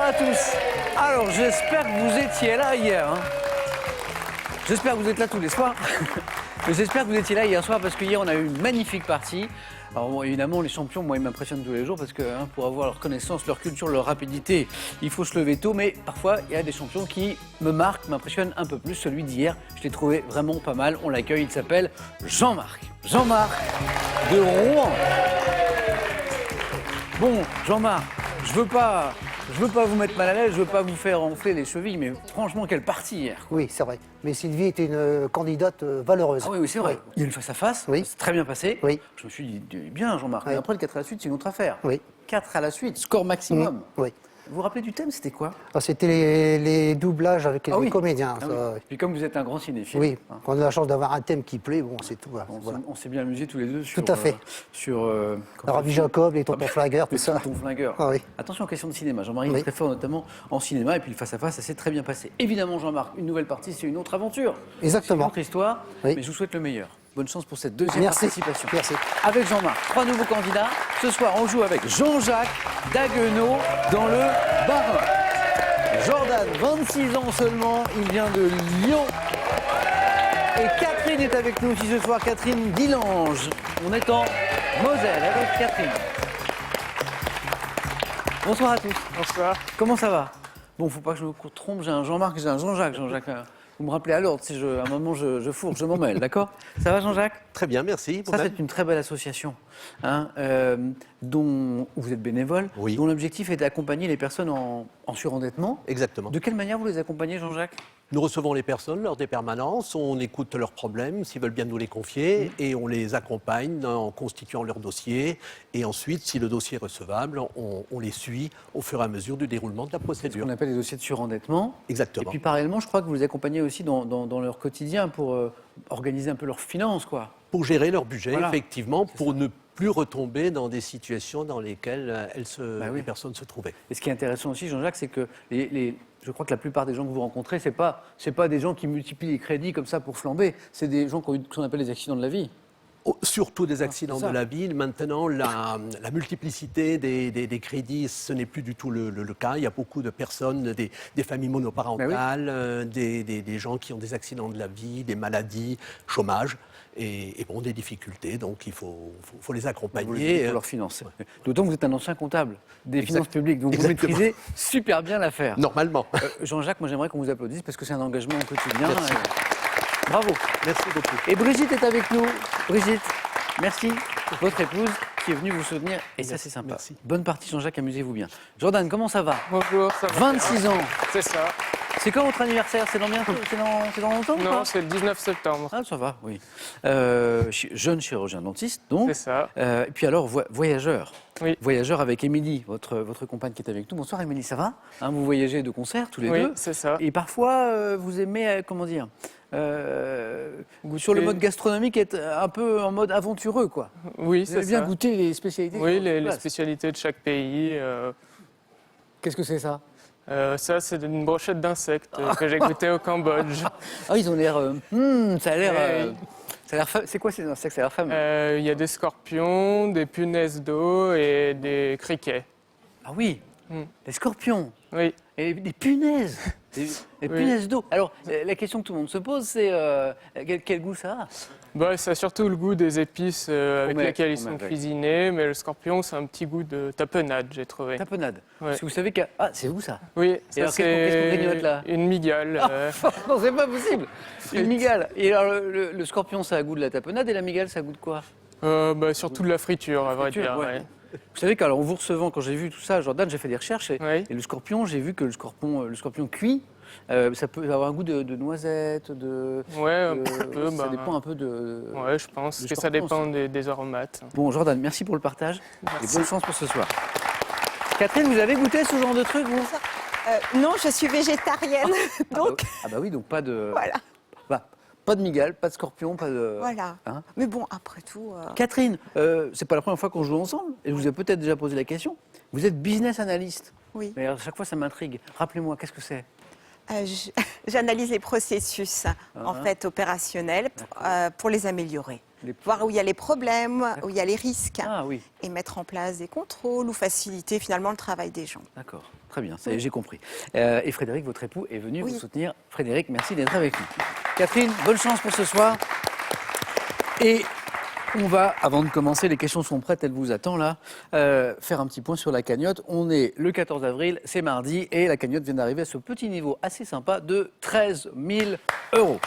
à tous. Alors, j'espère que vous étiez là hier. Hein. J'espère que vous êtes là tous les soirs. Mais j'espère que vous étiez là hier soir parce que hier, on a eu une magnifique partie. Alors, bon, évidemment, les champions, moi, ils m'impressionnent tous les jours parce que pour avoir leur connaissance, leur culture, leur rapidité, il faut se lever tôt. Mais parfois, il y a des champions qui me marquent, m'impressionnent un peu plus. Celui d'hier, je l'ai trouvé vraiment pas mal. On l'accueille, il s'appelle Jean-Marc. Jean-Marc de Rouen. Bon, Jean-Marc, je veux pas vous mettre mal à l'aise, je veux pas vous faire enfler les chevilles, mais franchement, quelle partie hier. Oui, c'est vrai. Mais Sylvie était une candidate valeureuse. Ah oui, c'est vrai. Oui. Il y a une face-à-face, Oui. c'est très bien passé. Oui. Je me suis dit, bien Jean-Marc, Oui. mais après le 4 à la suite, c'est une autre affaire. Oui. 4 à la suite, score maximum. Oui. Vous vous rappelez du thème, c'était quoi? Ah, c'était les doublages avec les oui. comédiens. Ah ça, oui. Puis comme vous êtes un grand cinéphile, oui. hein, Quand on a la chance d'avoir un thème qui plaît, bon, c'est tout. Voilà. on s'est bien amusés tous les deux sur... Tout à fait. Rabbi Jacob, les tontons flingueurs, tout ça. Ton flingueur. Ah oui. Attention aux questions de cinéma. Jean-Marie Oui. est très fort, notamment en cinéma, et puis le face-à-face, ça s'est très bien passé. Évidemment, Jean-Marc, une nouvelle partie, c'est une autre aventure. Exactement. C'est une autre histoire, Oui. mais je vous souhaite le meilleur. Bonne chance pour cette deuxième Merci. participation. Merci. Avec Jean-Marc, 3 nouveaux candidats. Ce soir, on joue avec Jean-Jacques Daguenot dans le Bas-Rhin. Jordan, 26 ans seulement, il vient de Lyon. Et Catherine est avec nous aussi ce soir, Catherine Dillange. On est en Moselle avec Catherine. Bonsoir à tous. Bonsoir. Comment ça va? Bon, faut pas que je me trompe, j'ai un Jean-Marc, j'ai un Jean-Jacques. Jean-Jacques, vous me rappelez à l'ordre si à un moment je fourche, je m'en mêle, d'accord? Ça va Jean-Jacques? Très bien, merci. Ça, c'est une très belle association hein, dont vous êtes bénévole, Oui. dont l'objectif est d'accompagner les personnes en surendettement. Exactement. De quelle manière vous les accompagnez, Jean-Jacques? Nous recevons les personnes lors des permanences, on écoute leurs problèmes, s'ils veulent bien nous les confier, et on les accompagne en constituant leur dossier. Et ensuite, si le dossier est recevable, on les suit au fur et à mesure du déroulement de la Ce procédure. qu'on appelle les dossiers de surendettement. Exactement. Et puis parallèlement, je crois que vous les accompagnez aussi dans leur quotidien pour organiser un peu leurs finances, quoi. Pour gérer leur budget, Voilà. effectivement, pour ne plus retomber dans des situations dans lesquelles oui. les personnes se trouvaient. Et ce qui est intéressant aussi, Jean-Jacques, c'est que je crois que la plupart des gens que vous rencontrez, c'est pas des gens qui multiplient les crédits comme ça pour flamber. C'est des gens qui ont eu ce qu'on appelle des accidents de la vie. Surtout des accidents c'est ça. de la vie. Maintenant, la multiplicité des crédits, ce n'est plus du tout le cas. Il y a beaucoup de personnes, des familles monoparentales, des gens qui ont des accidents de la vie, des maladies, chômage, et bon, des difficultés. Donc, il faut les accompagner. Pour leurs finances. D'autant que vous êtes un ancien comptable des Exact. finances publiques, donc Exactement. vous maîtrisez super bien l'affaire. Normalement. Jean-Jacques, moi j'aimerais qu'on vous applaudisse parce que c'est un engagement au quotidien. Merci. Bravo. Merci beaucoup. Et Brigitte est avec nous. Brigitte, merci. Votre épouse qui est venue vous soutenir. Et ça, c'est sympa. Merci. Bonne partie, Jean-Jacques, amusez-vous bien. Jordan, comment ça va? Bonjour, ça va 26 bien. ans. C'est ça. C'est quand votre anniversaire? C'est dans bientôt? C'est dans longtemps ou Non, pas? c'est le 19 septembre. Ah, ça va, oui. Jeune chirurgien dentiste, donc. C'est ça. Et puis alors, voyageur. Oui. Voyageur avec Émilie, votre compagne qui est avec nous. Bonsoir Émilie, ça va? Hein, vous voyagez de concert tous les Oui, deux. c'est ça. Et parfois, vous aimez, comment dire, sur le mode gastronomique, être un peu en mode aventureux, quoi. Oui, Vous c'est avez bien ça. goûté les spécialités Oui, sur les place. spécialités de chaque pays. Qu'est-ce que c'est ça? Ça, c'est une brochette d'insectes que j'ai goûté au Cambodge. Ah, ils ont l'air... ça a l'air... Ouais. C'est quoi ces insectes? Ça a l'air fameux. Il y a des scorpions, des punaises d'eau et des criquets. Ah oui, les scorpions. Oui. Et des punaises. Des Oui. punaises d'eau. Alors, la question que tout le monde se pose, c'est quel goût ça a? Bah, ça a surtout le goût des épices avec met- lesquelles ils on met sont avec. cuisinés, mais le scorpion, c'est un petit goût de tapenade, j'ai trouvé. Tapenade. Ouais. Parce que vous savez que... Ah, c'est vous ça? Oui, ça alors, qu'est-ce qu'on grignote, là une migale. Non, c'est pas possible. Une migale. Et alors, le scorpion, ça a goût de la tapenade et la migale, ça a goût de quoi? Bah, surtout de la friture, à vrai Friture, dire. ouais. ouais. Vous savez qu'en vous recevant, quand j'ai vu tout ça, Jordan, j'ai fait des recherches et, Oui. et le scorpion, j'ai vu que le scorpion cuit, ça peut avoir un goût de noisette, Ouais, un peu. ça bah, dépend un peu de... Ouais, je pense Le que ça scorpion dépend des aromates. Bon, Jordan, merci pour le partage Merci. et bonne chance pour ce soir. Catherine, vous avez goûté ce genre de truc, vous? Non, je suis végétarienne, donc Ah bah oui, donc pas de... voilà. Bah, pas de migale, pas de scorpion, pas de... Voilà. Hein? Mais bon, après tout, Catherine, c'est pas la première fois qu'on joue ensemble, et je vous ai peut-être déjà posé la question. Vous êtes business analyst. oui. Mais à chaque fois, ça m'intrigue. Rappelez-moi, qu'est-ce que c'est? J'analyse les processus en fait opérationnels pour les améliorer. voir où il y a les problèmes, où il y a les risques, Ah oui, et mettre en place des contrôles ou faciliter finalement le travail des gens. d'accord. Très bien, ça y est, j'ai compris. Et Frédéric, votre époux, est venu Oui. vous soutenir. Frédéric, merci d'être avec nous. Catherine, bonne chance pour ce soir. Et on va, avant de commencer, les questions sont prêtes, elles vous attendent là, faire un petit point sur la cagnotte. On est le 14 avril, c'est mardi, et la cagnotte vient d'arriver à ce petit niveau assez sympa de 13 000 €.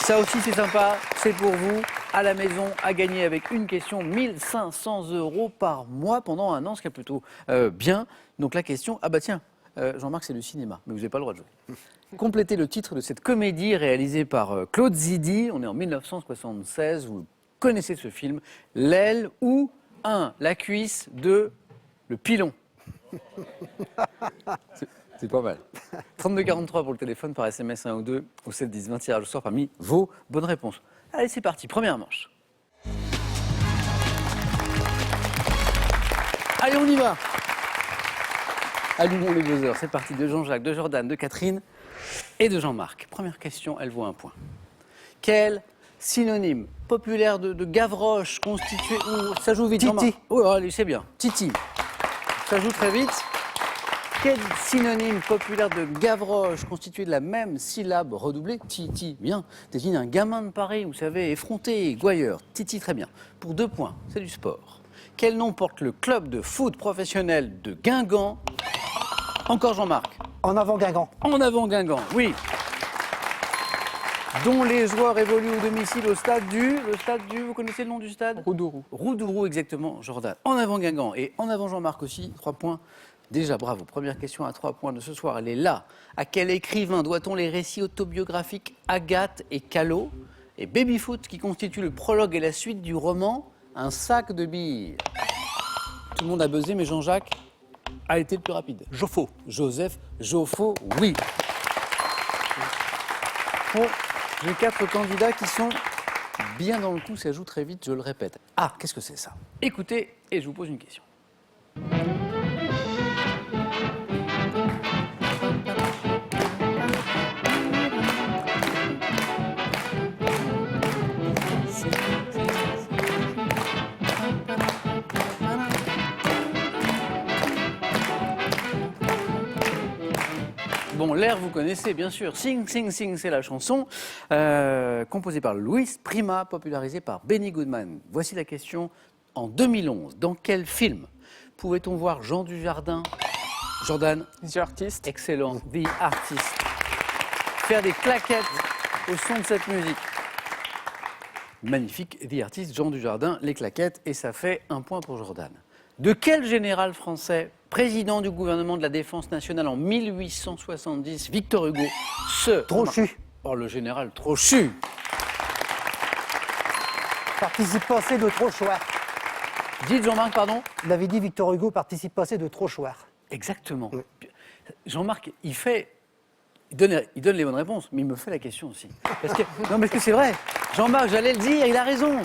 Ça aussi c'est sympa, c'est pour vous, à la maison, à gagner avec une question, 1 500 € par mois pendant un an, ce qui est plutôt bien. Donc la question, ah bah tiens, Jean-Marc c'est le cinéma, mais vous n'avez pas le droit de jouer. Complétez le titre de cette comédie réalisée par Claude Zidi, on est en 1976, vous connaissez ce film, L'aile ou 1, la cuisse, 2, le pilon. C'est pas mal. 3243 pour le téléphone, par SMS 1 ou 2, au 7 10 20, tirage au sort parmi vos bonnes réponses. Allez, c'est parti, première manche. Allez, on y va. Allumons les buzzers, c'est parti, de Jean-Jacques, de Jordan, de Catherine et de Jean-Marc. Première question, elle vaut un point. Quel synonyme populaire de Gavroche constitué... ça joue vite, Titi. Jean-Marc. Oh, allez, c'est bien, Titi. Ça joue très vite. Quel synonyme populaire de Gavroche constitué de la même syllabe redoublée, Titi, bien, désigne un gamin de Paris, vous savez, effronté, gouailleur. Titi, très bien. Pour 2 points, c'est du sport. Quel nom porte le club de foot professionnel de Guingamp? Encore Jean-Marc. En avant Guingamp. En avant Guingamp, oui. Dont les joueurs évoluent au domicile au stade du... vous connaissez le nom du stade? Roudourou. Roudourou, exactement, Jordan. En avant Guingamp et en avant Jean-Marc aussi, 3 points. Déjà, bravo. Première question à 3 points de ce soir, elle est là. À quel écrivain doit-on les récits autobiographiques Agathe et Callot et Babyfoot qui constituent le prologue et la suite du roman Un sac de billes? Tout le monde a buzzé, mais Jean-Jacques a été le plus rapide. Joffo. Joseph Joffo, oui. Bon, j'ai 4 candidats qui sont bien dans le coup, ça joue très vite, je le répète. Ah, qu'est-ce que c'est ça? Écoutez, et je vous pose une question. Bon, l'air, vous connaissez, bien sûr. Sing, Sing, Sing, c'est la chanson, composée par Louis Prima, popularisée par Benny Goodman. Voici la question. En 2011, dans quel film pouvait-on voir Jean Dujardin, Jordan, The Artist. excellent, The Artist, faire des claquettes au son de cette musique? Magnifique, The Artist, Jean Dujardin, les claquettes, et ça fait 1 point pour Jordan. De quel général français, président du gouvernement de la Défense nationale en 1870, Victor Hugo, Trochu. Oh, le général Trochu. Participe passé de Trochoir. Dites Jean-Marc, pardon. Il avait dit Victor Hugo, participe passé de Trochoir. Exactement. Oui. Jean-Marc, il donne les bonnes réponses, mais il me fait la question aussi. Non, parce que c'est vrai. Jean-Marc, j'allais le dire, il a raison.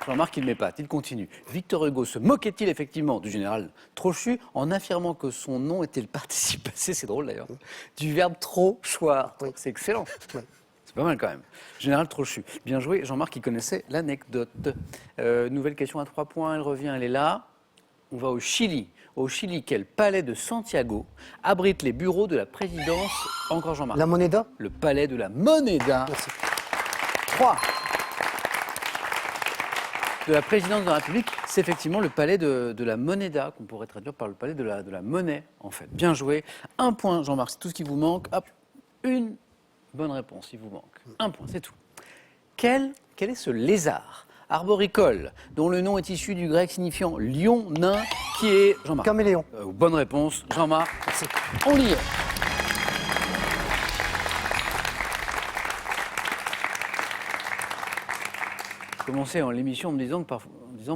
Jean-Marc, il ne met pas, il continue. Victor Hugo se moquait-il effectivement du général Trochu en affirmant que son nom était le participe passé, c'est drôle d'ailleurs, du verbe trochoir. Oui. C'est excellent. Oui. C'est pas mal quand même. Général Trochu. Bien joué, Jean-Marc, il connaissait l'anecdote. Nouvelle question à 3 points, elle revient, elle est là. On va au Chili. Au Chili, quel palais de Santiago abrite les bureaux de la présidence? Encore Jean-Marc. La Moneda. Le palais de la Moneda. Merci. 3. De la présidence de la République, c'est effectivement le palais de la Moneda, qu'on pourrait traduire par le palais de la monnaie, en fait. Bien joué. 1 point, Jean-Marc, c'est tout ce qui vous manque. Hop, une bonne réponse, il vous manque. 1 point, c'est tout. Quel est ce lézard arboricole dont le nom est issu du grec signifiant lion nain, qui est Jean-Marc? Caméléon. Bonne réponse, Jean-Marc. Merci. On y est. Commencé en l'émission en me disant,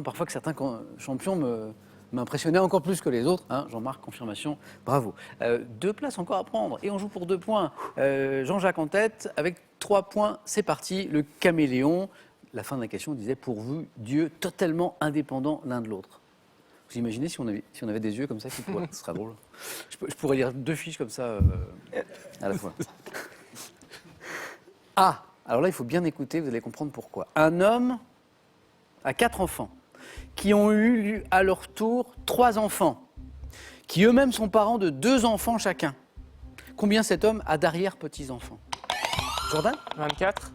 parfois que certains champions m'impressionnaient encore plus que les autres. Hein, Jean-Marc, confirmation, bravo. 2 places encore à prendre et on joue pour 2 points. Jean-Jacques en tête avec 3 points, c'est parti. Le caméléon, la fin de la question disait pourvu Dieu totalement indépendants l'un de l'autre. Vous imaginez si on avait des yeux comme ça qui pourraient, ce serait drôle. Je pourrais lire 2 fiches comme ça à la fois. Ah, Alors là, il faut bien écouter, vous allez comprendre pourquoi. Un homme a 4 enfants, qui ont eu à leur tour 3 enfants, qui eux-mêmes sont parents de 2 enfants chacun. Combien cet homme a d'arrière-petits-enfants? Jordan? 24.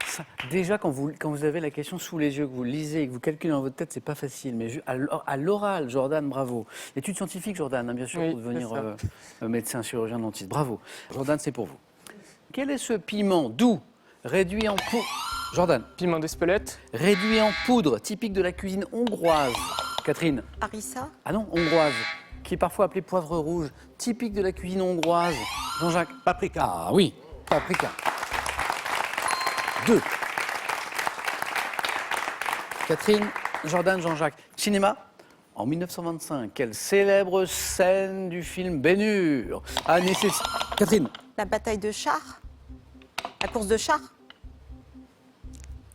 Ça, déjà, quand vous avez la question sous les yeux, que vous lisez et que vous calculez dans votre tête, c'est pas facile. Mais à l'oral, Jordan, bravo. Études scientifiques, Jordan, hein, bien sûr, Oui, pour devenir c'est ça. médecin, chirurgien, dentiste. Bravo. Jordan, c'est pour vous. Quel est ce piment doux, réduit en poudre? Jordan. Piment d'Espelette. Réduit en poudre, typique de la cuisine hongroise. Catherine. Harissa, Ah non, hongroise. Qui est parfois appelée poivre rouge, typique de la cuisine hongroise. Jean-Jacques. Paprika. Ah oui, paprika. 2. Catherine, Jordan, Jean-Jacques. Cinéma. En 1925, quelle célèbre scène du film Ben-Hur a nécessité... Catherine. la bataille de chars, la course de chars.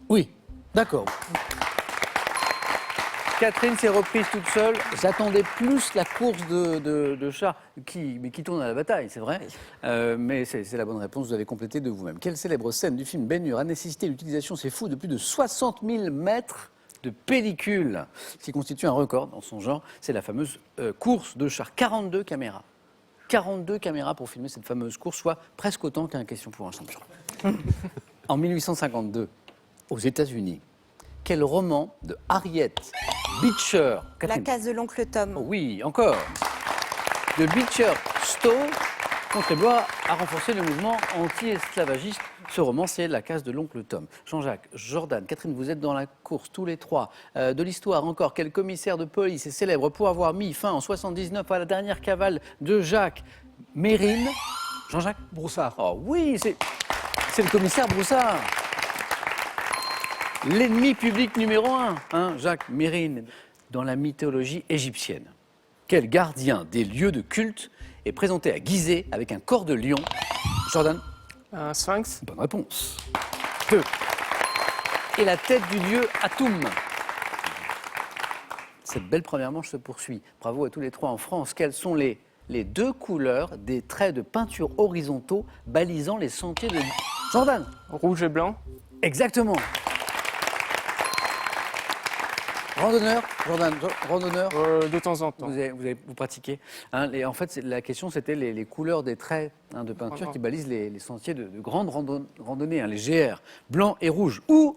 Oui, d'accord. Catherine s'est reprise toute seule. J'attendais plus la course de chars qui tourne à la bataille, c'est vrai. Mais c'est la bonne réponse, vous avez complété de vous-même. Quelle célèbre scène du film Ben-Hur a nécessité l'utilisation, c'est fou, de plus de 60 000 mètres de pellicule, ce qui constitue un record dans son genre. C'est la fameuse course de chars. 42 caméras. 42 caméras pour filmer cette fameuse course, soit presque autant qu'un question pour un champion. En 1852, aux États-Unis, quel roman de Harriet Beecher La Catherine. case de l'oncle Tom. Oh oui, encore. De Beecher Stowe contribua à renforcer le mouvement anti-esclavagiste. Ce roman, c'est La case de l'oncle Tom. Jean-Jacques, Jordan, Catherine, vous êtes dans la course tous les trois. De l'histoire encore, quel commissaire de police est célèbre pour avoir mis fin en 79 à la dernière cavale de Jacques Mérine? Jean-Jacques Broussard. Oh oui, c'est le commissaire Broussard. L'ennemi public numéro 1, hein, Jacques Mérine, dans la mythologie égyptienne. Quel gardien des lieux de culte est présenté à Gizeh avec un corps de lion? Jordan? Un sphinx. Bonne réponse. 2. Et la tête du dieu Atum. Cette belle première manche se poursuit. Bravo à tous les trois en France. Quelles sont les 2 couleurs des traits de peinture horizontaux balisant les sentiers de... Jordan? Rouge et blanc. Exactement. Randonneur, Jordan, randonneur, De temps en temps. vous pratiquez. Hein, en fait, la question, c'était les couleurs des traits de peinture Vraiment. qui balisent les sentiers de grandes randonnées, hein, les GR, blanc et rouge. Ou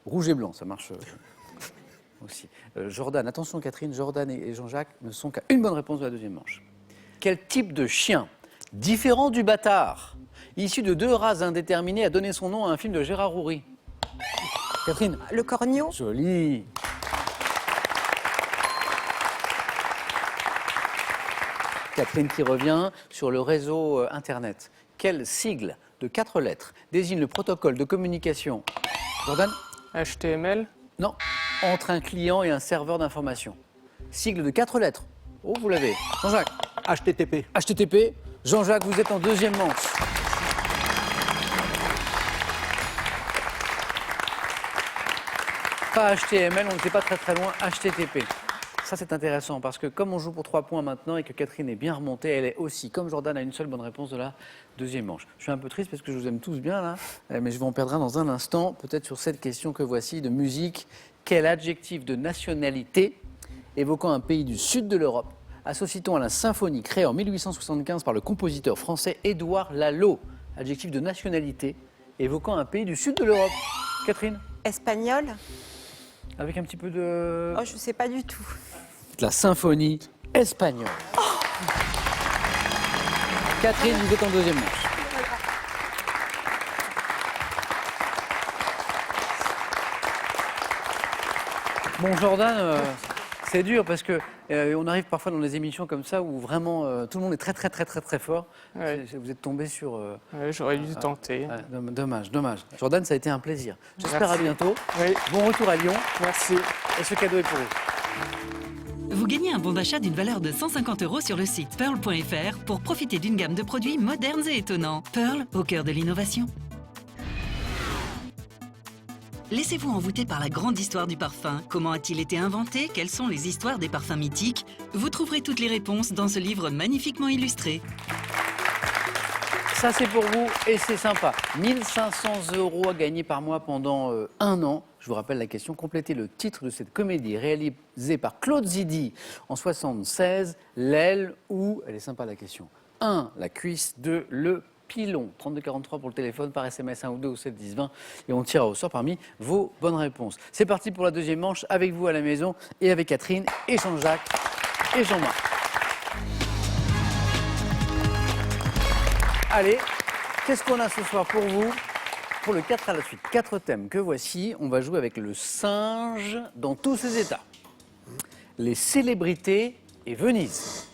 rouge et blanc, ça marche aussi. Jordan, attention Catherine, Jordan et Jean-Jacques ne sont qu'à une bonne réponse de la deuxième manche. Quel type de chien, différent du bâtard, issu de 2 races indéterminées, a donné son nom à un film de Gérard Houry? Catherine? Le corneau. Joli. Catherine qui revient sur le réseau Internet. Quel sigle de 4 lettres désigne le protocole de communication? Jordan? HTML. Non. Entre un client et un serveur d'information. Sigle de 4 lettres. Oh, vous l'avez. Jean-Jacques? HTTP. HTTP. Jean-Jacques, vous êtes en deuxième manche. Pas HTML, on n'était pas très loin. HTTP. Ça, c'est intéressant parce que comme on joue pour 3 points maintenant et que Catherine est bien remontée, elle est aussi, comme Jordan, a une seule bonne réponse de la deuxième manche. Je suis un peu triste parce que je vous aime tous bien là, mais je vais en perdre un dans un instant, peut-être sur cette question que voici de musique. Quel adjectif de nationalité évoquant un pays du sud de l'Europe associe-t-on à la symphonie créée en 1875 par le compositeur français Édouard Lalo? Adjectif de nationalité évoquant un pays du sud de l'Europe. Catherine? Espagnol. Avec un petit peu de... Oh, je ne sais pas du tout. La symphonie espagnole. Oh. Catherine, vous êtes en deuxième manche. Bon, Jordan, c'est dur parce que on arrive parfois dans des émissions comme ça où vraiment tout le monde est très fort. Ouais. Vous êtes tombé sur... Ouais, j'aurais dû tenter. dommage. Jordan, ça a été un plaisir. J'espère à Merci. bientôt. Oui, Bon retour à Lyon. merci. Et ce cadeau est pour vous. Vous gagnez un bon d'achat d'une valeur de 150 € sur le site pearl.fr pour profiter d'une gamme de produits modernes et étonnants. Pearl, au cœur de l'innovation. Laissez-vous envoûter par la grande histoire du parfum. Comment a-t-il été inventé? Quelles sont les histoires des parfums mythiques? Vous trouverez toutes les réponses dans ce livre magnifiquement illustré. Ça, c'est pour vous et c'est sympa. 1 500 € à gagner par mois pendant 1 an. Je vous rappelle la question. Complétez le titre de cette comédie réalisée par Claude Zidi en 1976. L'aile ou, elle est sympa la question, 1. La cuisse, 2. Le pilon. 3243 pour le téléphone, par SMS 1 ou 2 ou 7 10 20. Et on tirera au sort parmi vos bonnes réponses. C'est parti pour la deuxième manche avec vous à la maison et avec Catherine et Jean-Jacques et Jean-Marc. Allez, qu'est-ce qu'on a ce soir pour vous? Pour le 4 à la suite, 4 thèmes que voici. On va jouer avec le singe dans tous ses états. Les célébrités et Venise.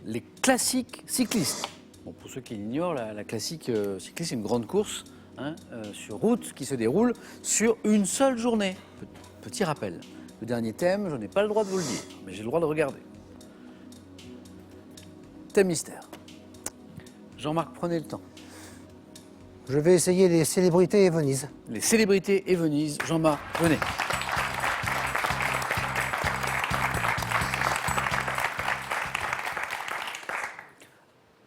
Les classiques cyclistes. Bon, pour ceux qui l'ignorent, la classique cycliste, c'est une grande course sur route qui se déroule sur une seule journée. Petit rappel. Le dernier thème, je n'ai pas le droit de vous le dire, mais j'ai le droit de regarder. Thème mystère. Jean-Marc, prenez le temps. Je vais essayer les célébrités et Venise. Les célébrités et Venise. Jean-Marc, venez.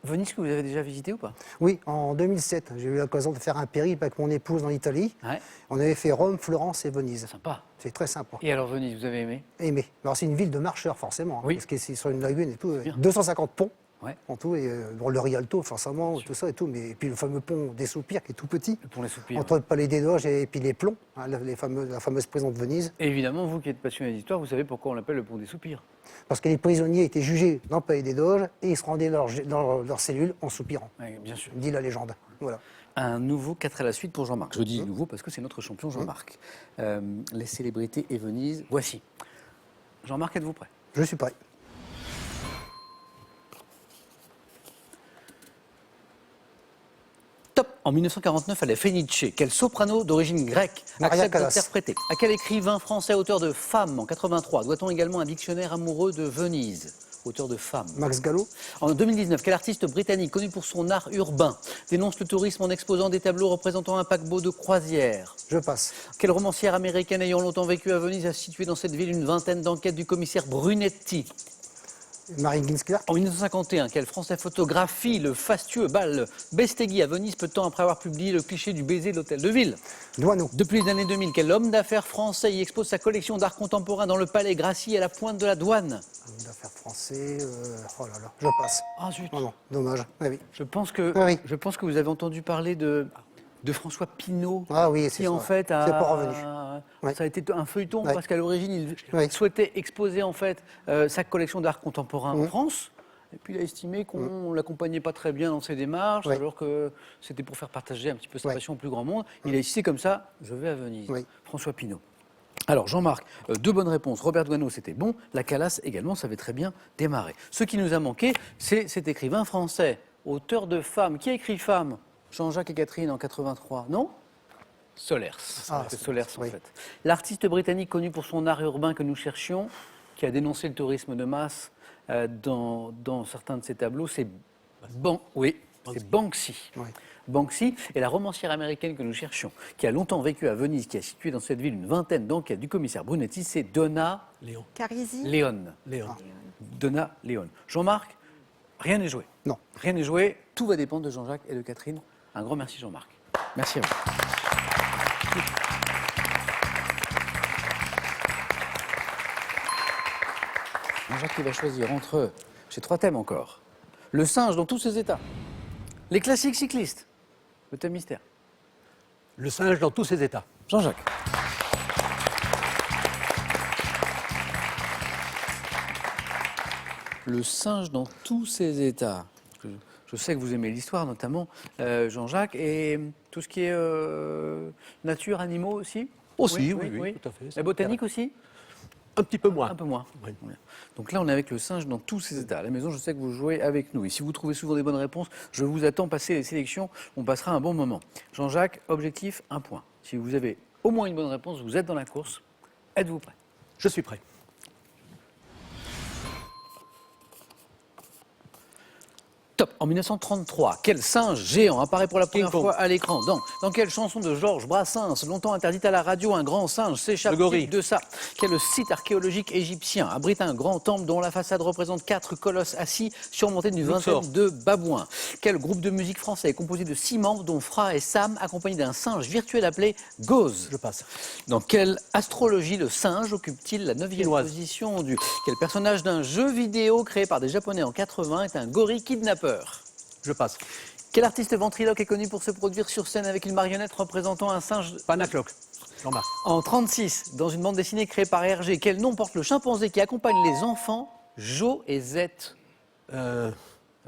Venise que vous avez déjà visité ou pas? Oui, en 2007, j'ai eu l'occasion de faire un périple avec mon épouse en Italie. Ouais. On avait fait Rome, Florence et Venise. Sympa. C'est très sympa. Et alors Venise, vous avez aimé? Aimé. Alors c'est une ville de marcheurs forcément, Oui. parce que c'est sur une lagune et tout. Bien. 250 ponts Ouais. en tout, et bon, le Rialto forcément, tout ça et tout. Mais et puis le fameux pont des Soupirs qui est tout petit, Pour les soupirs. entre le Palais des Doges et puis les plombs, hein, la fameuse prison de Venise. Et évidemment, vous qui êtes passionné d'histoire, vous savez pourquoi on l'appelle le pont des soupirs. Parce que les prisonniers étaient jugés dans le Palais des Doges et ils se rendaient dans leur cellule en soupirant, Oui, bien sûr. dit la légende. Voilà. Un nouveau 4 à la suite pour Jean-Marc. Je dis nouveau parce que c'est notre champion Jean-Marc. Les célébrités et Venise, voici. Jean-Marc, êtes-vous prêt? Je suis prêt. Top. En 1949, à la Fenice, quel soprano d'origine grecque Maria accepte Callas. d'interpréter? À quel écrivain français auteur de Femmes en 83 doit-on également un dictionnaire amoureux de Venise? Auteur de Femmes. Max Gallo. En 2019, quel artiste britannique connu pour son art urbain dénonce le tourisme en exposant des tableaux représentant un paquebot de croisière? Je passe. Quelle romancière américaine ayant longtemps vécu à Venise a situé dans cette ville une vingtaine d'enquêtes du commissaire Brunetti? Marie Ginsberg. En 1951, quel Français photographie le fastueux bal Bestegui à Venise peu de temps après avoir publié le cliché du baiser de l'hôtel de ville? Douaneau. Depuis les années 2000, quel homme d'affaires français y expose sa collection d'art contemporain dans le palais Gracie à la pointe de la douane? Homme d'affaires français. Oh là là, je passe. Ah zut. Non, non, dommage. Ah oui. Je pense que vous avez entendu parler de François Pinault, Ah oui, c'est qui ça. en fait C'est pas revenu. Ouais. Ça a été un feuilleton Ouais. parce qu'à l'origine il Ouais. souhaitait exposer en fait sa collection d'art contemporain en France. Et puis il a estimé qu'on ne l'accompagnait pas très bien dans ses démarches, Ouais. alors que c'était pour faire partager un petit peu sa Ouais. passion au plus grand monde. Il a décidé comme ça, je vais à Venise. Oui. François Pinault. Alors Jean-Marc, 2 bonnes réponses. Robert Douaneau, c'était bon. La Callas également, ça avait très bien démarré. Ce qui nous a manqué, c'est cet écrivain français, auteur de Femmes. Qui a écrit Femmes? Jean-Jacques et Catherine en 83, non? Solers. Ah, C'est Solers en oui. fait. L'artiste britannique connu pour son art urbain que nous cherchions, qui a dénoncé le tourisme de masse dans certains de ses tableaux, c'est Banksy. Oui. Banksy est la romancière américaine que nous cherchions, qui a longtemps vécu à Venise, qui a situé dans cette ville une vingtaine d'enquêtes du commissaire Brunetti, c'est Donna Carisi. Leon. Léon. Donna Leon. Jean-Marc, rien n'est joué. Non. Rien n'est joué, tout va dépendre de Jean-Jacques et de Catherine. Un grand merci Jean-Marc. Merci à vous. Jean-Jacques qui va choisir entre, j'ai 3 thèmes encore, le singe dans tous ses états, les classiques cyclistes, le thème mystère. Le singe dans tous ses états. Jean-Jacques. Le singe dans tous ses états. Je sais que vous aimez l'histoire notamment, Jean-Jacques, et tout ce qui est nature, animaux aussi. Aussi, oui, tout à fait. La botanique aussi. Un petit peu moins. Un peu moins. Oui. Ouais. Donc là, on est avec le singe dans tous ses états. À la maison, je sais que vous jouez avec nous. Et si vous trouvez souvent des bonnes réponses, je vous attends passer les sélections. On passera un bon moment. Jean-Jacques, objectif, 1 point. Si vous avez au moins une bonne réponse, vous êtes dans la course. Êtes-vous prêt? Je suis prêt. Top. En 1933, quel singe géant apparaît pour la première Kong. fois à l'écran dans quelle chanson de Georges Brassens, longtemps interdite à la radio, un grand singe s'échappe Le gorille. de ça? Quel site archéologique égyptien abrite un grand temple dont la façade représente 4 colosses assis surmontés d'une Luxor. vingtaine de babouins? Quel groupe de musique français est composé de 6 membres dont Fra et Sam, accompagnés d'un singe virtuel appelé Goz? Je passe. Dans quelle astrologie le singe occupe-t-il la 9e Chinoise. position du... Quel personnage d'un jeu vidéo créé par des Japonais en 80 est un gorille kidnappeur? Je passe. Quel artiste ventriloque est connu pour se produire sur scène avec une marionnette représentant un singe? Panacloc. Jean-Marc. En 36, dans une bande dessinée créée par Hergé, quel nom porte le chimpanzé qui accompagne les enfants, Jo et Zette?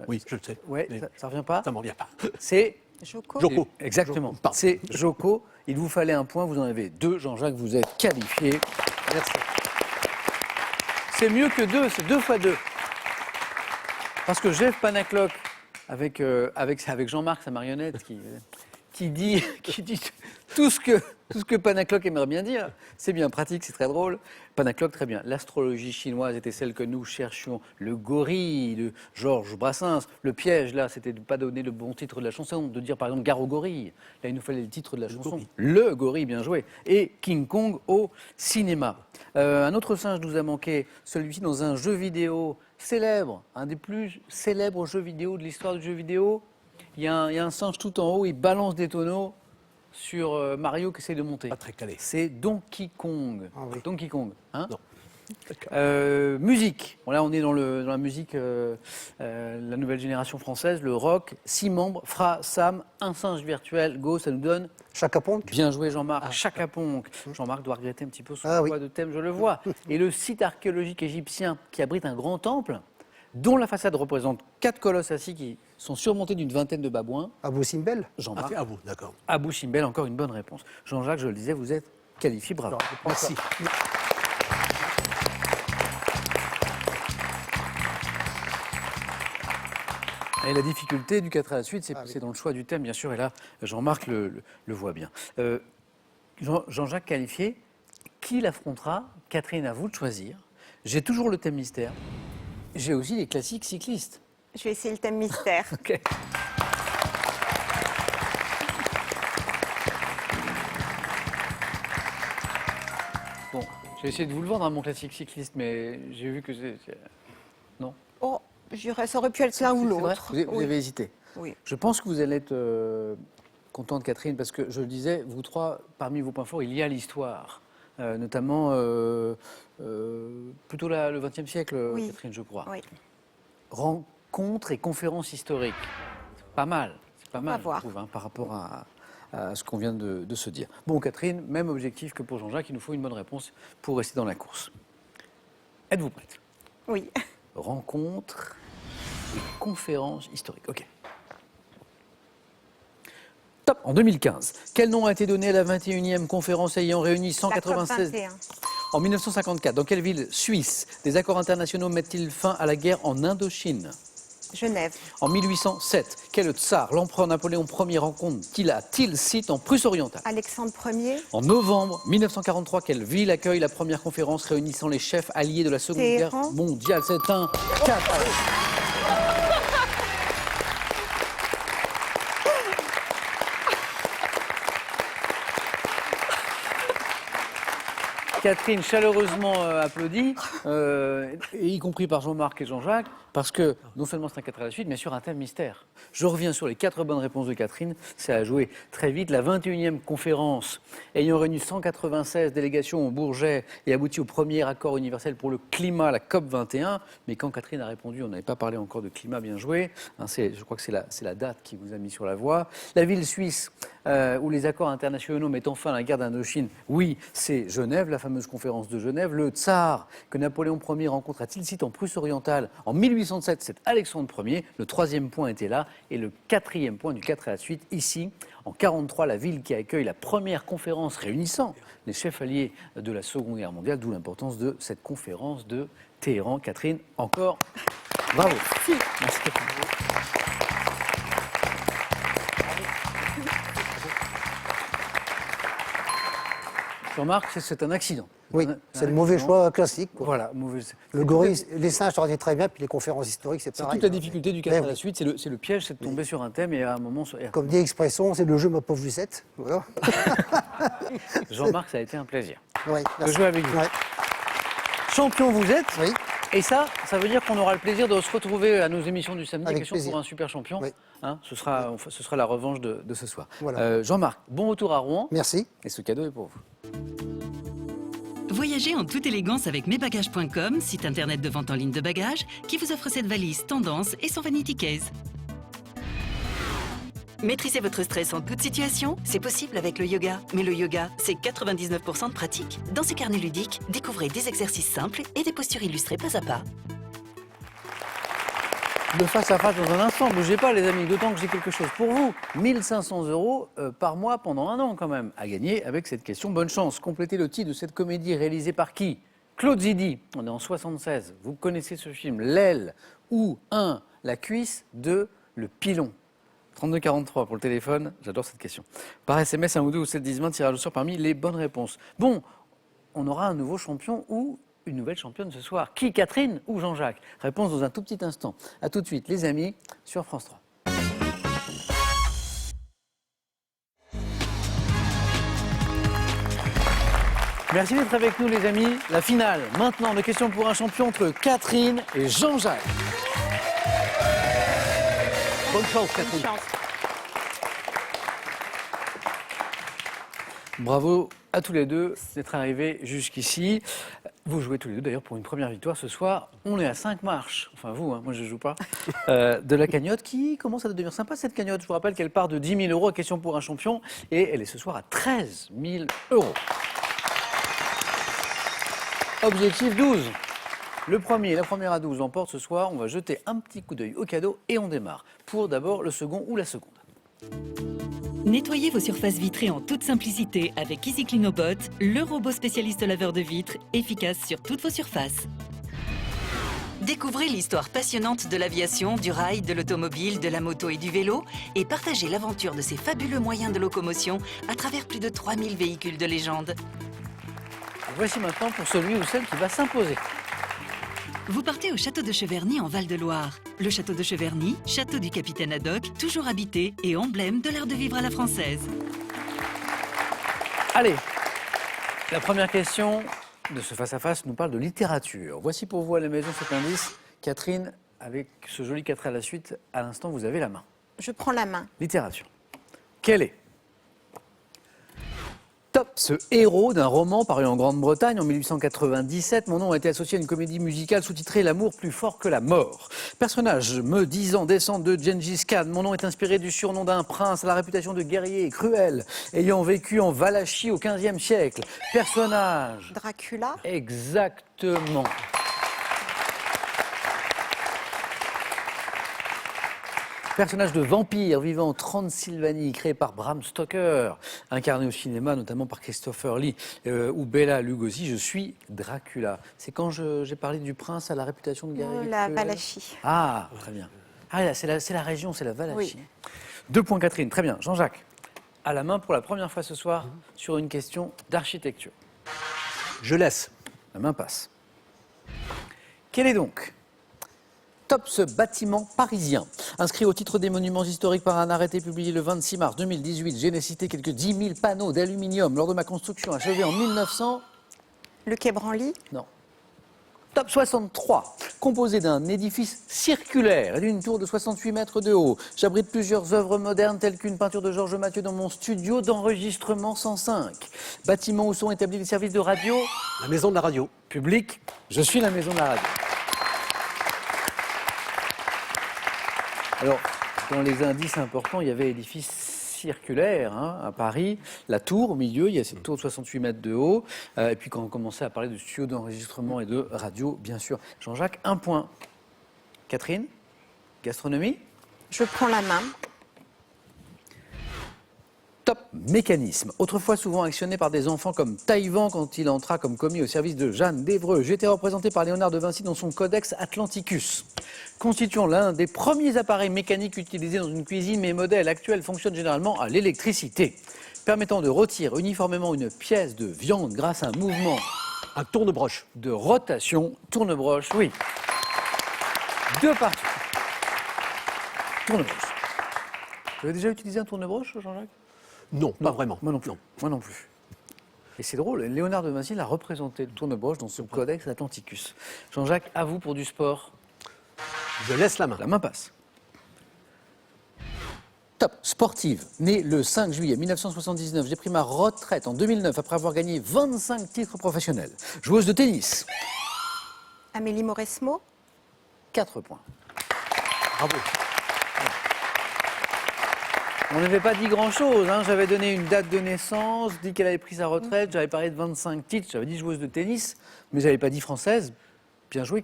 Oui, je le sais. Ouais, Mais ça revient pas? ça m'en vient pas. C'est Joko. Joko. exactement. Joko, pardon. C'est Joko. Il vous fallait un point, vous en avez 2. Jean-Jacques, vous êtes qualifié. Merci. C'est mieux que 2, c'est 2 fois 2. Parce que Jeff Panacloc, avec Jean-Marc, sa marionnette, qui dit tout ce que Panacloc aimerait bien dire. C'est bien pratique, c'est très drôle. Panacloc, très bien. L'astrologie chinoise était celle que nous cherchions. Le gorille de Georges Brassens. Le piège, là, c'était de ne pas donner le bon titre de la chanson, de dire par exemple Gare au gorille. Là, il nous fallait le titre de la chanson. gorille. Le gorille, bien joué. Et King Kong au cinéma. Un autre singe nous a manqué, celui-ci dans un jeu vidéo célèbre, un des plus célèbres jeux vidéo de l'histoire du jeu vidéo. Il y a un singe tout en haut, il balance des tonneaux sur Mario qui essaie de monter. Pas très calé. C'est Donkey Kong. Ah oui. Donkey Kong, hein? Non. Musique. Bon, là, on est dans la musique, la nouvelle génération française, le rock. 6 membres, Fra, Sam, un singe virtuel, Go, ça nous donne. Chaka Ponk. Bien joué, Jean-Marc. Chaka Ponk. Jean-Marc doit regretter un petit peu son Ah oui. choix de thème, je le vois. Et le site archéologique égyptien qui abrite un grand temple, dont la façade représente 4 colosses assis qui sont surmontés d'une vingtaine de babouins. Abou Simbel. Ah, Jean-Marc. c'est à vous, d'accord. Abou Simbel, encore une bonne réponse. Jean-Jacques, je le disais, vous êtes qualifié, bravo. Merci. Et la difficulté du 4 à la suite, c'est dans le choix du thème, bien sûr, et là, Jean-Marc le voit bien. Jean-Jacques qualifié, qui l'affrontera? Catherine, à vous de choisir. J'ai toujours le thème mystère. J'ai aussi les classiques cyclistes. Je vais essayer le thème mystère. Ok. Bon, j'ai essayé de vous le vendre, mon classique cycliste, mais j'ai vu que non. Oh, ça aurait pu être l'un ou C'est vrai l'autre. Vous Oui. avez hésité. Oui. Je pense que vous allez être contente, Catherine, parce que je le disais, vous trois, parmi vos points forts, il y a l'histoire. Notamment plutôt le XXe siècle, Oui. Catherine, je crois. Oui. Rencontres et conférences historiques. C'est pas mal. C'est pas mal, je voir. trouve, hein, par rapport à ce qu'on vient de se dire. Bon, Catherine, même objectif que pour Jean-Jacques, il nous faut une bonne réponse pour rester dans la course. Êtes-vous prête? Oui. Rencontres et conférences historiques. OK. Top. En 2015, quel nom a été donné à la 21e conférence ayant réuni La 196... COP21. En 1954, dans quelle ville suisse des accords internationaux mettent-ils fin à la guerre en Indochine? Genève. En 1807, quel tsar, l'empereur Napoléon Ier, rencontre-t-il à Tilsit en Prusse orientale? Alexandre Ier. En novembre 1943, quelle ville accueille la première conférence réunissant les chefs alliés de la Seconde Téhéran. Guerre mondiale? C'est un 4. Catherine, chaleureusement applaudie, et y compris par Jean-Marc et Jean-Jacques, parce que non seulement c'est un 4 à la suite, mais sur un thème mystère. Je reviens sur les 4 bonnes réponses de Catherine, ça a joué très vite. La 21e conférence, ayant réuni 196 délégations au Bourget et abouti au premier accord universel pour le climat, la COP 21. Mais quand Catherine a répondu, on n'avait pas parlé encore de climat, bien joué. Hein, je crois que c'est la date qui vous a mis sur la voie. La ville suisse, où les accords internationaux mettent fin à la guerre d'Indochine, oui, c'est Genève, la fameuse conférence de Genève. Le tsar que Napoléon Ier rencontre à Tilsit en Prusse orientale en 1807, c'est Alexandre Ier. Le 3e point était là. Et le 4e point du 4 à la suite, ici, en 1943, la ville qui accueille la première conférence réunissant les chefs alliés de la Seconde Guerre mondiale, d'où l'importance de cette conférence de Téhéran. Catherine, encore bravo. Merci Catherine. Jean-Marc, c'est un accident. Oui, Un c'est le mauvais accident. choix classique, quoi. Voilà, mauvais. Le gorille, les singes, ça aurait été très bien, puis les conférences historiques, c'est C'est pareil. toute la difficulté du 4 Mais à la oui. suite, c'est le piège, c'est de tomber sur un thème et à un moment. Comme dit Expression, c'est le jeu, ma pauvre Lucette. Voilà. Jean-Marc, ça a été un plaisir. Ouais, De merci. jouer avec vous. Ouais. Champion vous êtes. Oui. Et ça veut dire qu'on aura le plaisir de se retrouver à nos émissions du samedi. Avec Question plaisir. pour un super champion. Oui. Hein, ce sera la revanche de ce soir. Voilà. Jean-Marc, bon retour à Rouen. Merci. Et ce cadeau est pour vous. Voyagez en toute élégance avec mesbagages.com, site internet de vente en ligne de bagages, qui vous offre cette valise tendance et son vanity case. Maîtriser votre stress en toute situation, c'est possible avec le yoga. Mais le yoga, c'est 99% de pratique. Dans ces carnets ludiques, découvrez des exercices simples et des postures illustrées pas à pas. Le face-à-face dans un instant, bougez pas les amis, d'autant que j'ai quelque chose pour vous. 1 500 € par mois pendant un an quand même, à gagner avec cette question. Bonne chance, complétez le titre de cette comédie réalisée par qui? Claude Zidi, on est en 76, vous connaissez ce film, L'aile ou la cuisse de Le Pilon. 3243 pour le téléphone, j'adore cette question. Par SMS, 1 ou 2 ou 7 10 20, tirage au sort parmi les bonnes réponses. Bon, on aura un nouveau champion ou une nouvelle championne ce soir. Qui, Catherine ou Jean-Jacques? Réponse dans un tout petit instant. A tout de suite, les amis, sur France 3. Merci d'être avec nous, les amis. La finale, maintenant, de questions pour un champion entre Catherine et Jean-Jacques. Bonne chance, Catherine. Bravo à tous les deux d'être arrivés jusqu'ici. Vous jouez tous les deux d'ailleurs pour une première victoire ce soir. On est à 5 marches, enfin vous, hein, moi je ne joue pas, de la cagnotte qui commence à devenir sympa cette cagnotte. Je vous rappelle qu'elle part de 10 000 € à question pour un champion et elle est ce soir à 13 000 €. Objectif 12. La première à 12 emporte ce soir. On va jeter un petit coup d'œil au cadeau et on démarre. Pour d'abord le second ou la seconde. Nettoyez vos surfaces vitrées en toute simplicité avec Easy Cleanobot, le robot spécialiste laveur de vitres, efficace sur toutes vos surfaces. Découvrez l'histoire passionnante de l'aviation, du rail, de l'automobile, de la moto et du vélo et partagez l'aventure de ces fabuleux moyens de locomotion à travers plus de 3000 véhicules de légende. Voici maintenant pour celui ou celle qui va s'imposer. Vous partez au château de Cheverny en Val-de-Loire. Le château de Cheverny, château du capitaine Haddock, toujours habité et emblème de l'art de vivre à la française. Allez, la première question de ce face-à-face nous parle de littérature. Voici pour vous à la maison cet indice. Catherine, avec ce joli 4 à la suite, à l'instant vous avez la main. Je prends la main. Littérature. Quel est Top, ce héros d'un roman paru en Grande-Bretagne en 1897. Mon nom a été associé à une comédie musicale sous-titrée L'amour plus fort que la mort. Personnage me disant descendre de Gengis Khan. Mon nom est inspiré du surnom d'un prince à la réputation de guerrier et cruel, ayant vécu en Valachie au XVe siècle. Personnage. Dracula. Exactement. Personnage de vampire vivant en Transylvanie, créé par Bram Stoker, incarné au cinéma notamment par Christopher Lee ou Bela Lugosi. Je suis Dracula. C'est quand j'ai parlé du prince à la réputation de guerrier. La cruel. Valachie. Ah, très bien. Ah, là, c'est la région, c'est la Valachie. Oui. 2 points Catherine, très bien. Jean-Jacques, à la main pour la première fois ce soir sur une question d'architecture. Je laisse. La main passe. Quel est donc Top, ce bâtiment parisien, inscrit au titre des monuments historiques par un arrêté publié le 26 mars 2018. J'ai nécessité quelques 10 000 panneaux d'aluminium lors de ma construction achevée en 1900. Le quai Branly. Non. Top 63, composé d'un édifice circulaire et d'une tour de 68 mètres de haut. J'abrite plusieurs œuvres modernes telles qu'une peinture de Georges Mathieu dans mon studio d'enregistrement 105. Bâtiment où sont établis les services de radio. La maison de la radio. Public, je suis la maison de la radio. Alors, dans les indices importants, il y avait l'édifice circulaire à Paris, la tour au milieu, il y a cette tour de 68 mètres de haut, et puis quand on commençait à parler de studio d'enregistrement et de radio, bien sûr. Jean-Jacques, 1 point. Catherine, gastronomie. Je prends la main. Top, mécanisme. Autrefois souvent actionné par des enfants comme Taïwan quand il entra comme commis au service de Jeanne d'Évreux. J'ai été représenté par Léonard de Vinci dans son Codex Atlanticus. Constituant l'un des premiers appareils mécaniques utilisés dans une cuisine, mes modèles actuels fonctionnent généralement à l'électricité. permettant de rôtir uniformément une pièce de viande grâce à un mouvement Un tourne-broche. de rotation. Tourne-broche, oui. 2 partout. Tourne-broche. Vous avez déjà utilisé un tourne-broche, Jean-Jacques? Non, pas vraiment. Moi non plus. Moi non plus. Et c'est drôle, Léonard de Vinci a représenté le tourne-broche dans son Codex Atlanticus. Jean-Jacques, à vous pour du sport. Je laisse la main. La main passe. Top, sportive, née le 5 juillet 1979. J'ai pris ma retraite en 2009 après avoir gagné 25 titres professionnels. Joueuse de tennis. Amélie Mauresmo, 4 points. Bravo. On n'avait pas dit grand-chose, hein. J'avais donné une date de naissance, dit qu'elle avait pris sa retraite, j'avais parlé de 25 titres, j'avais dit joueuse de tennis, mais j'avais pas dit française. Bien joué.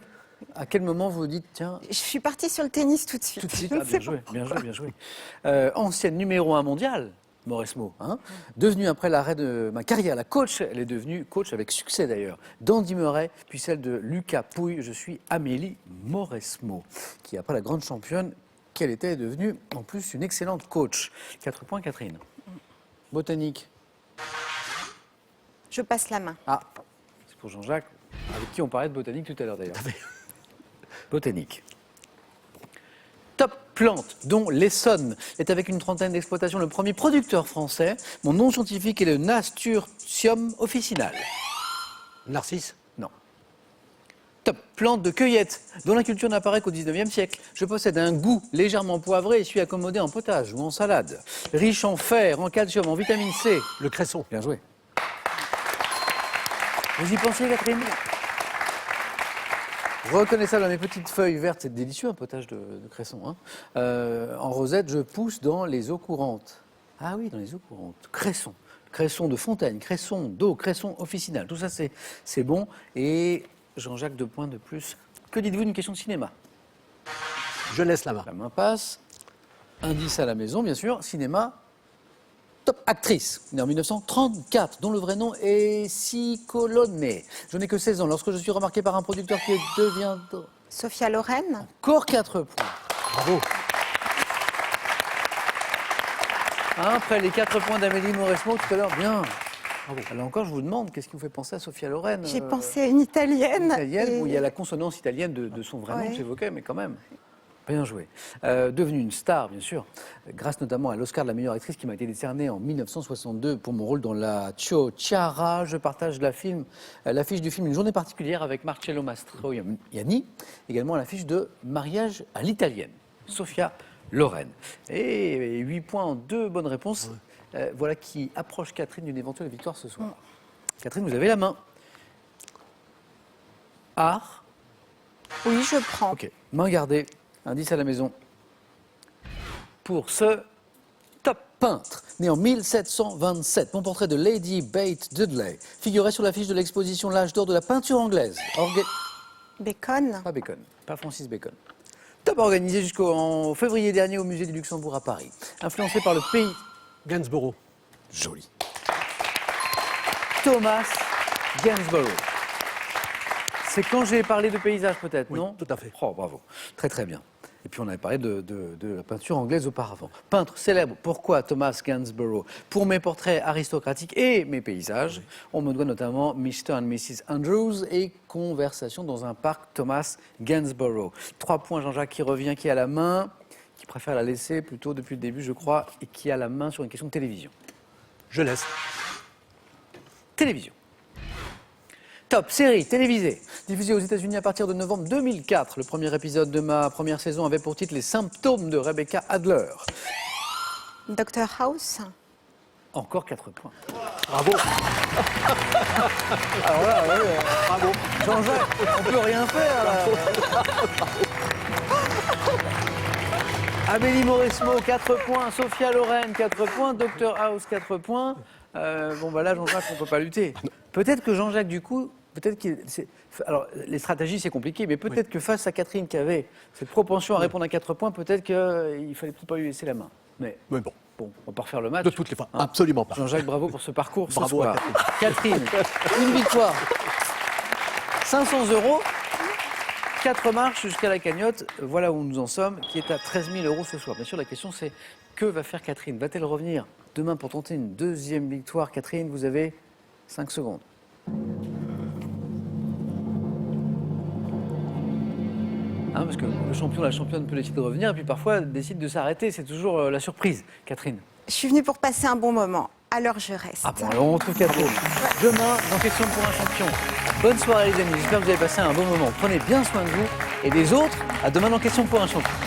À quel moment vous dites, tiens, je suis partie sur le tennis tout de suite. tout de suite, Je ne ah, sais bien joué, bien joué, bien joué. Ancienne numéro 1 mondiale, Mauresmo, hein. Devenue après l'arrêt de ma carrière, la coach, elle est devenue coach avec succès d'ailleurs, d'Andy Murray, puis celle de Lucas Pouille. Je suis Amélie Mauresmo, qui après la grande championne, qu'elle était devenue en plus une excellente coach. 4 points, Catherine. Botanique. Je passe la main. Ah, c'est pour Jean-Jacques, avec qui on parlait de botanique tout à l'heure d'ailleurs. Botanique. Top plante, dont l'Essonne est avec une trentaine d'exploitations le premier producteur français. Mon nom scientifique est le Nasturtium officinal. Narcisse. Non. Top plante de cueillette, dont la culture n'apparaît qu'au 19e siècle. Je possède un goût légèrement poivré et suis accommodé en potage ou en salade. Riche en fer, en calcium, en vitamine C. Le cresson. Bien joué. Vous y pensez, Catherine? Reconnaissable à mes petites feuilles vertes, c'est délicieux un potage de cresson, hein. En rosette, je pousse dans les eaux courantes. Ah oui, dans les eaux courantes. Cresson. Cresson de fontaine, cresson d'eau, cresson officinal. Tout ça, c'est bon. Et Jean-Jacques, 2 points de plus. Que dites-vous d'une question de cinéma? Je laisse la main. La main passe. Indice à la maison, bien sûr. Cinéma. Top actrice, née en 1934, dont le vrai nom est Cicolone. Je n'ai que 16 ans lorsque je suis remarqué par un producteur qui devient... Sophia Loren, Encore 4 points. Bravo. Hein, après les 4 points d'Amélie Mauresmo tout à l'heure, bien. Alors encore, je vous demande, qu'est-ce qui vous fait penser à Sophia Loren? j'ai pensé à une italienne. Italienne, et- où il y a la consonance italienne de son vrai nom Ouais. que j'évoquais, mais quand même. Bien joué. Devenue une star, bien sûr, grâce notamment à l'Oscar de la meilleure actrice qui m'a été décerné en 1962 pour mon rôle dans la Ciociara. Je partage l'affiche du film Une journée particulière avec Marcello Mastroianni, également l'affiche de Mariage à l'italienne, Sophia Loren. Et 8 points en 2 bonnes réponses. Voilà qui approche Catherine d'une éventuelle victoire ce soir. Catherine, vous avez la main. Art. Oui, je prends. Ok, main gardée, indice à la maison. Pour ce top peintre, né en 1727, mon portrait de Lady Bate Dudley figurait sur l'affiche de l'exposition L'âge d'or de la peinture anglaise. Bacon, Pas Bacon, pas Francis Bacon. Top organisé jusqu'en février dernier au musée du Luxembourg à Paris. Influencé par le pays. Gainsborough. Joli. Thomas Gainsborough. C'est quand j'ai parlé de paysage peut-être, Oui, non? tout à fait. Oh, bravo. Très très bien. Et puis on avait parlé de la peinture anglaise auparavant. Peintre célèbre, pourquoi Thomas Gainsborough? Pour mes portraits aristocratiques et mes paysages. On me doit notamment Mr. and Mrs. Andrews et Conversation dans un parc, Thomas Gainsborough. 3 points, Jean-Jacques qui revient, qui a la main, qui préfère la laisser plutôt depuis le début, je crois, et qui a la main sur une question de télévision. Je laisse. Télévision. Top série télévisée, diffusée aux États-Unis à partir de novembre 2004. Le premier épisode de ma première saison avait pour titre Les symptômes de Rebecca Adler. Dr House, Encore 4 points. Bravo. Alors là, bravo. Jean-Jacques, on peut rien faire là. Amélie Mauresmo, 4 points. Sophia Loren, 4 points. Dr House, 4 points. Bon, bah là, Jean-Jacques, on ne peut pas lutter. Peut-être que Jean-Jacques, du coup, alors, les stratégies, c'est compliqué, mais peut-être que face à Catherine qui avait cette propension à répondre à 4 points, peut-être qu'il fallait peut-être pas lui laisser la main. Mais Mais bon, bon, on va pas refaire le match. de toutes les fois, Hein. absolument pas. Jean-Jacques, bravo pour ce parcours ce Bravo à soir. Catherine, une victoire. 500 €, 4 marches jusqu'à la cagnotte. Voilà où nous en sommes, qui est à 13 000 € ce soir. Bien sûr, la question c'est que va faire Catherine? Va-t-elle revenir demain pour tenter une deuxième victoire. Catherine, vous avez 5 secondes. Hein, parce que le champion, la championne peut décider de revenir et puis parfois décide de s'arrêter. C'est toujours la surprise, Catherine. Je suis venue pour passer un bon moment, alors je reste. Ah bon, alors on retrouve Catherine demain dans Question pour un champion. Bonne soirée les amis, j'espère que vous avez passé un bon moment. Prenez bien soin de vous et des autres. À demain dans Question pour un champion.